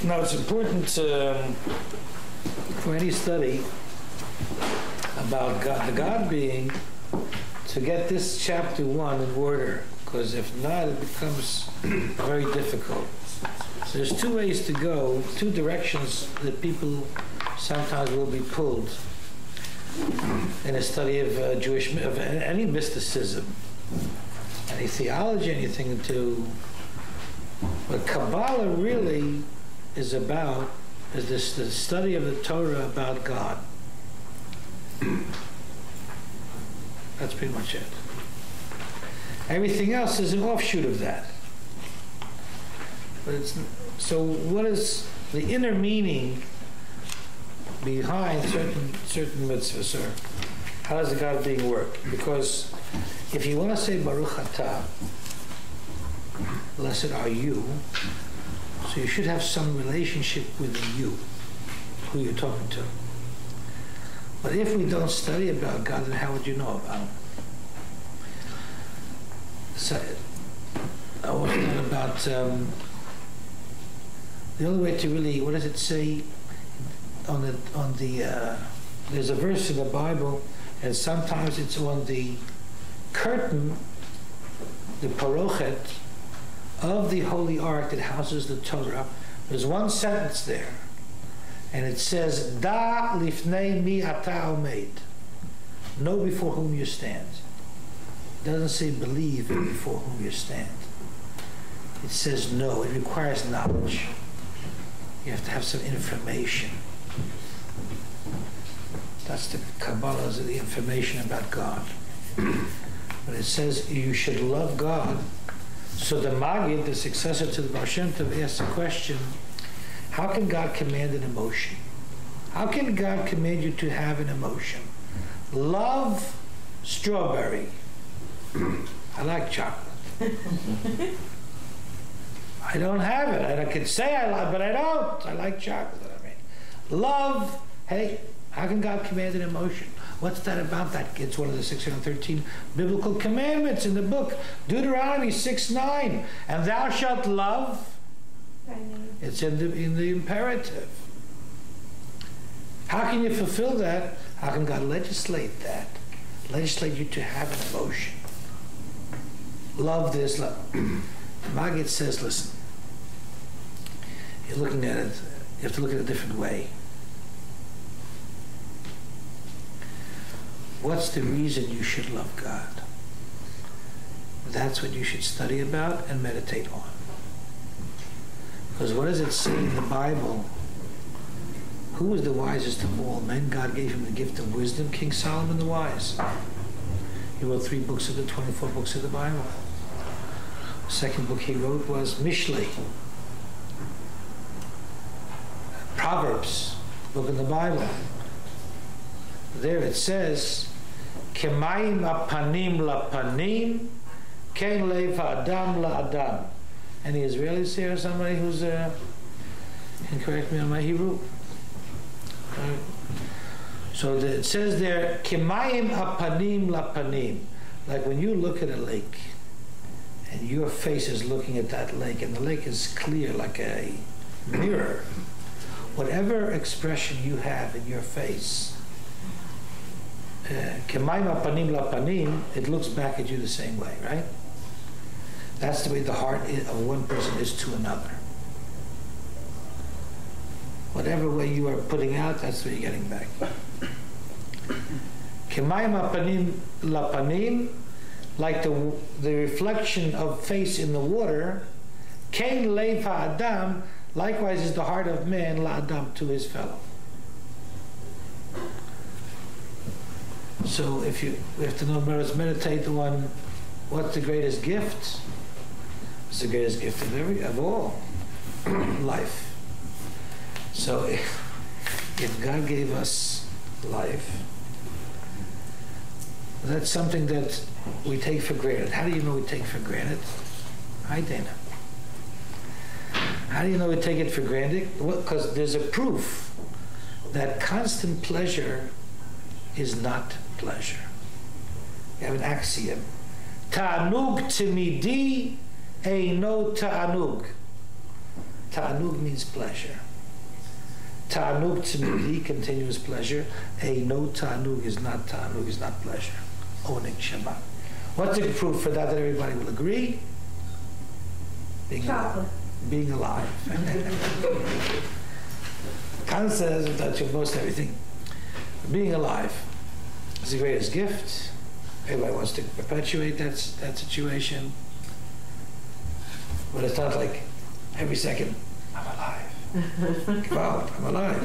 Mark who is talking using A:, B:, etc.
A: Now it's important for any study about God, the God being, to get this chapter 1 in order, because if not, it becomes very difficult. So there's two ways to go, two directions that people sometimes will be pulled in a study of of any mysticism, any theology, anything to. What Kabbalah really is about is the study of the Torah about God. That's pretty much it. Everything else is an offshoot of that. But it's, so what is the inner meaning behind certain mitzvahs, or how does the God being work? Because if you want to say Baruch Atah, blessed are you, so you should have some relationship with the you, who you're talking to. But if we don't study about God, then how would you know about Him? So, I was thinking about the only way to really, what does it say on the there's a verse in the Bible, and sometimes it's on the curtain, the parochet of the holy ark that houses the Torah. There's one sentence there, and it says, Da lifnei mi ata omed. Know before whom you stand. It doesn't say believe in before whom you stand. It says know. It requires knowledge. You have to have some information. That's the Kabbalah, the information about God. But it says you should love God. So the Maggid, the successor to the Baal Shem Tov, asks the question, how can God command an emotion? How can God command you to have an emotion? Love strawberry. I like chocolate. I don't have it. I could say I like, but I don't. I like chocolate. I mean, love. Hey, how can God command an emotion? What's that about? It's one of the 613 biblical commandments in the book, Deuteronomy 6:9. And thou shalt love. It's in the imperative. How can you fulfill that? How can God legislate that? Legislate you to have an emotion. Love this. Love. Maggid says, listen, you're looking at it, you have to look at it a different way. What's the reason you should love God? That's what you should study about and meditate on. Because what does it say in the Bible? Who was the wisest of all men? God gave him the gift of wisdom. King Solomon the wise. He wrote 3 books of the 24 books of the Bible. The second book he wrote was Mishlei. Proverbs, book in the Bible. There it says, Kemayim apanim lapanim, ken lev ha'adam la'adam. Any Israelis here? Somebody who's can correct me on my Hebrew? So it says there, Kemayim apanim lapanim. Like when you look at a lake, and your face is looking at that lake, and the lake is clear like a mirror. Whatever expression you have in your face, Kemayim apanim lapanim, it looks back at you the same way, right? That's the way the heart of one person is to another. Whatever way you are putting out, that's what you're getting back. Kemayim apanim lapanim, like the reflection of face in the water. Ken lev ha'adam, likewise is the heart of man la'adam, to his fellow. So if you have to know, meditate on what's the greatest gift. It's the greatest gift of all life. So if God gave us life, that's something that we take for granted. How do you know we take for granted? Hi, Dana. How do you know we take it for granted? Well, because there's a proof that constant pleasure is not pleasure. You have an axiom. Ta'anug timidi eino ta'anug. ta'anug means pleasure. Ta'anug tzmidi, continuous pleasure. A no ta'anug is not pleasure. Onig Shabbat. What's the proof for that everybody will agree? Being alive. Kant says that you've most everything. Being alive is the greatest gift. Everybody wants to perpetuate that situation. But it's not like every second, I'm alive. Wow, I'm alive.